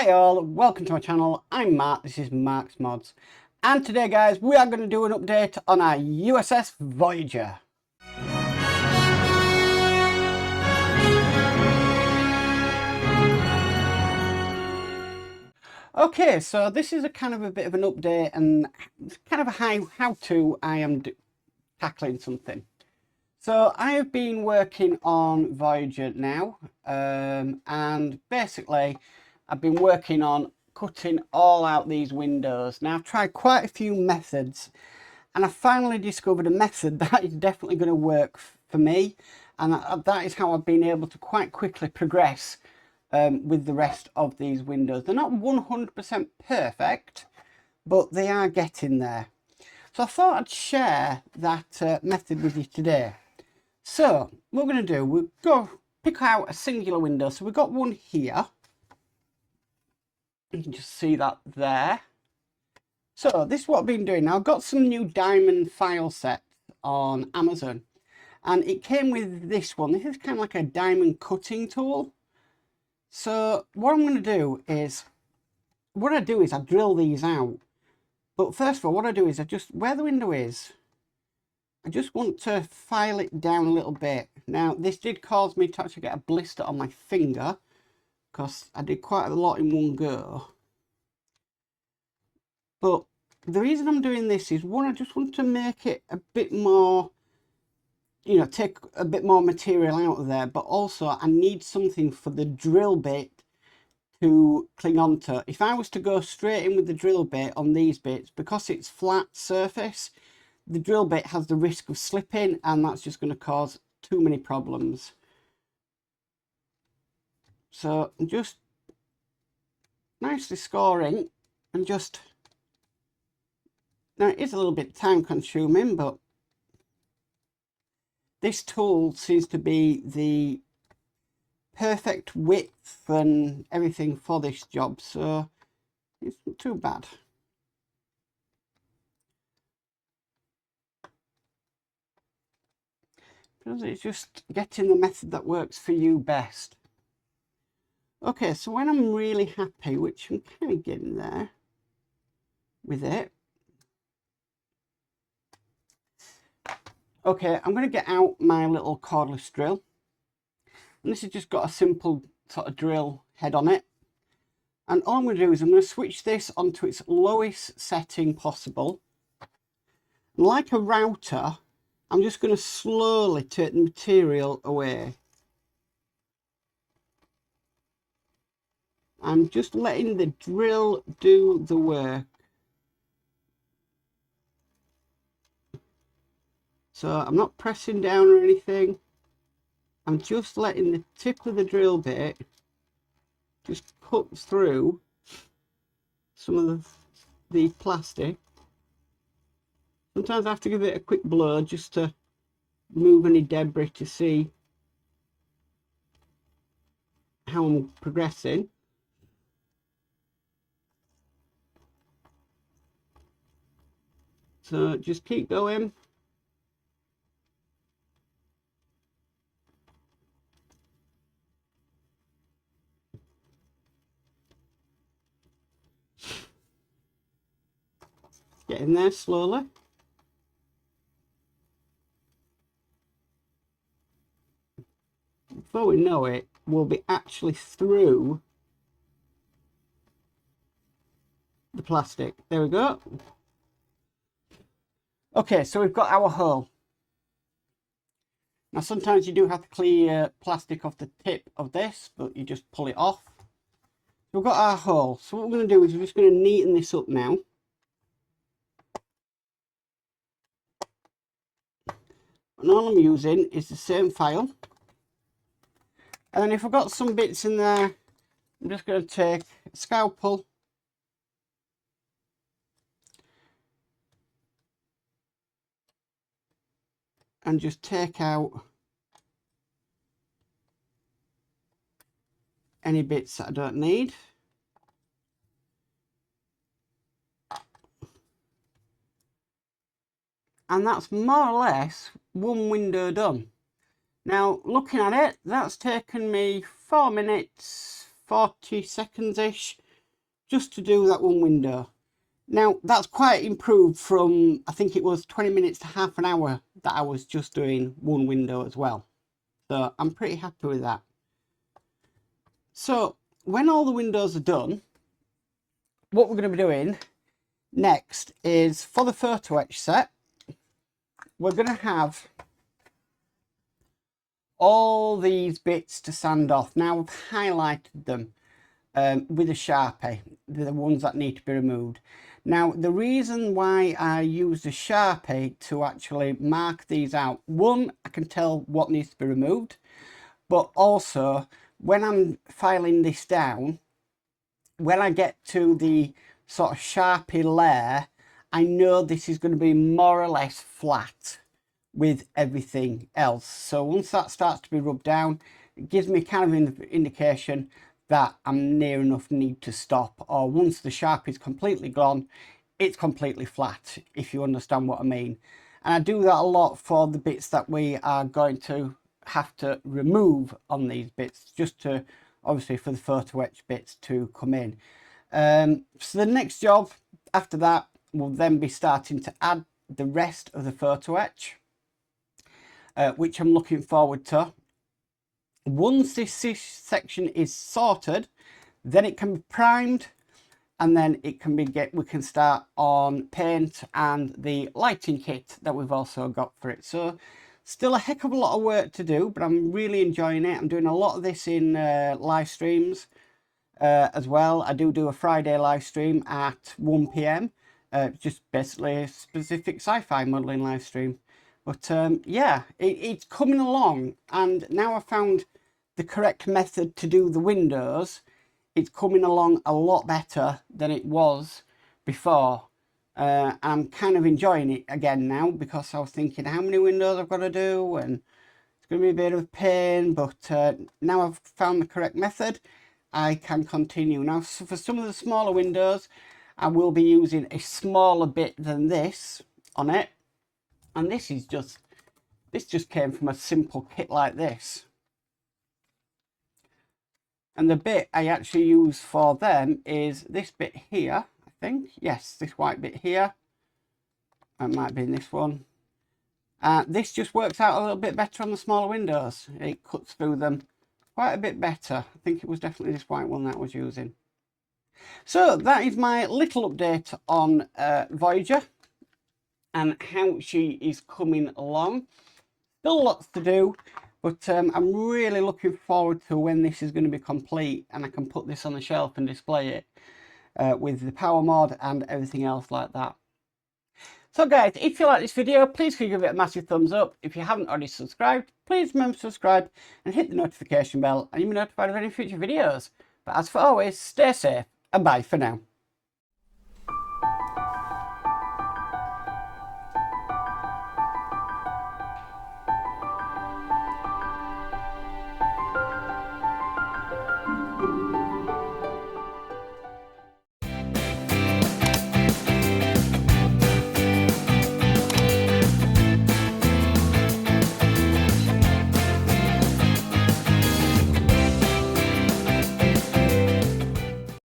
Hi all, welcome to my channel. I'm Mark, this is Mark's Mods. And today guys, we are going to do an update on our USS Voyager. Okay, so this is a kind of a bit of an update and it's kind of a how-to I am tackling something. So I have been working on Voyager now, and basically I've been working on cutting all out these windows. Now I've tried quite a few methods and I finally discovered a method that is definitely going to work for me, and that is how I've been able to quite quickly progress with the rest of these windows. They're not 100% perfect, but they are getting there. So I thought I'd share that method with you today. So what we're going to do, we'll go pick out a singular window. So we've got one here. You can just see that there. So this is what I've been doing. Now I've got some new diamond file sets on Amazon, and it came with this one. This is kind of like a diamond cutting tool. So what I'm going to do is, I drill these out. But first of all, what I do is where the window is, I just want to file it down a little bit. Now, this did cause me to actually get a blister on my finger because I did quite a lot in one go. But the reason I'm doing this is, one, I just want to make it a bit more, you know, take a bit more material out of there. But also, I need something for the drill bit to cling on to. If I was to go straight in with the drill bit on these bits, because it's flat surface, the drill bit has the risk of slipping, and that's just going to cause too many problems. So I'm just nicely scoring, and just, now it is a little bit time consuming, but this tool seems to be the perfect width and everything for this job, so it's not too bad. Because it's just getting the method that works for you best. Okay, so when I'm really happy, which I'm kind of getting there with it. Okay, I'm going to get out my little cordless drill. And this has just got a simple sort of drill head on it. And all I'm going to do is I'm going to switch this onto its lowest setting possible. And like a router, I'm just going to slowly take the material away. I'm just letting the drill do the work. So I'm not pressing down or anything. I'm just letting the tip of the drill bit just cut through some of the plastic. Sometimes I have to give it a quick blow just to move any debris to see how I'm progressing. So just keep going. Get in there slowly. Before we know it, we'll be actually through the plastic. There we go. Okay, so we've got our hole. Now sometimes you do have to clear plastic off the tip of this, but you just pull it off. So we've got our hole. So what we're going to do is we're just going to neaten this up now. And all I'm using is the same file. And then if I've got some bits in there, I'm just going to take a scalpel and just take out any bits that I don't need. And that's more or less one window done. Now, looking at it, that's taken me 4 minutes, 40 seconds-ish just to do that one window. Now that's quite improved from, I think it was 20 minutes to half an hour that I was just doing one window as well. So I'm pretty happy with that. So when all the windows are done, what we're going to be doing next is, for the photo etch set, we're going to have all these bits to sand off. Now I've highlighted them with a Sharpie, the ones that need to be removed. Now the reason why I used a Sharpie to actually mark these out, one, I can tell what needs to be removed, but also when I'm filing this down, when I get to the sort of Sharpie layer, I know this is going to be more or less flat with everything else. So once that starts to be rubbed down, it gives me kind of an indication that I'm near enough need to stop, or once the Sharpie is completely gone, it's completely flat, if you understand what I mean. And I do that a lot for the bits that we are going to have to remove on these bits, just to, obviously, for the photo etch bits to come in. So the next job after that will then be starting to add the rest of the photo etch, which I'm looking forward to. Once this section is sorted, then it can be primed, and then it can be we can start on paint and the lighting kit that we've also got for it. So still a heck of a lot of work to do, but I'm really enjoying it. I'm doing a lot of this in live streams as well. I do a Friday live stream at 1 PM, just basically a specific sci-fi modelling live stream. But yeah, it's coming along, and now I've found the correct method to do the windows. It's coming along a lot better than it was before. I'm kind of enjoying it again now, because I was thinking how many windows I've got to do, and it's going to be a bit of a pain, but now I've found the correct method, I can continue. Now, so for some of the smaller windows, I will be using a smaller bit than this on it. And this just came from a simple kit like this. And the bit I actually use for them is this bit here, I think. Yes, this white bit here. It might be in this one. This just works out a little bit better on the smaller windows. It cuts through them quite a bit better. I think it was definitely this white one that I was using. So that is my little update on Voyager and how she is coming along. Still lots to do, but I'm really looking forward to when this is going to be complete and I can put this on the shelf and display it with the power mod and everything else like that. So guys, if you like this video, please give it a massive thumbs up. If you haven't already subscribed, please remember to subscribe and hit the notification bell, and you'll be notified of any future videos. But as for always, stay safe and bye for now.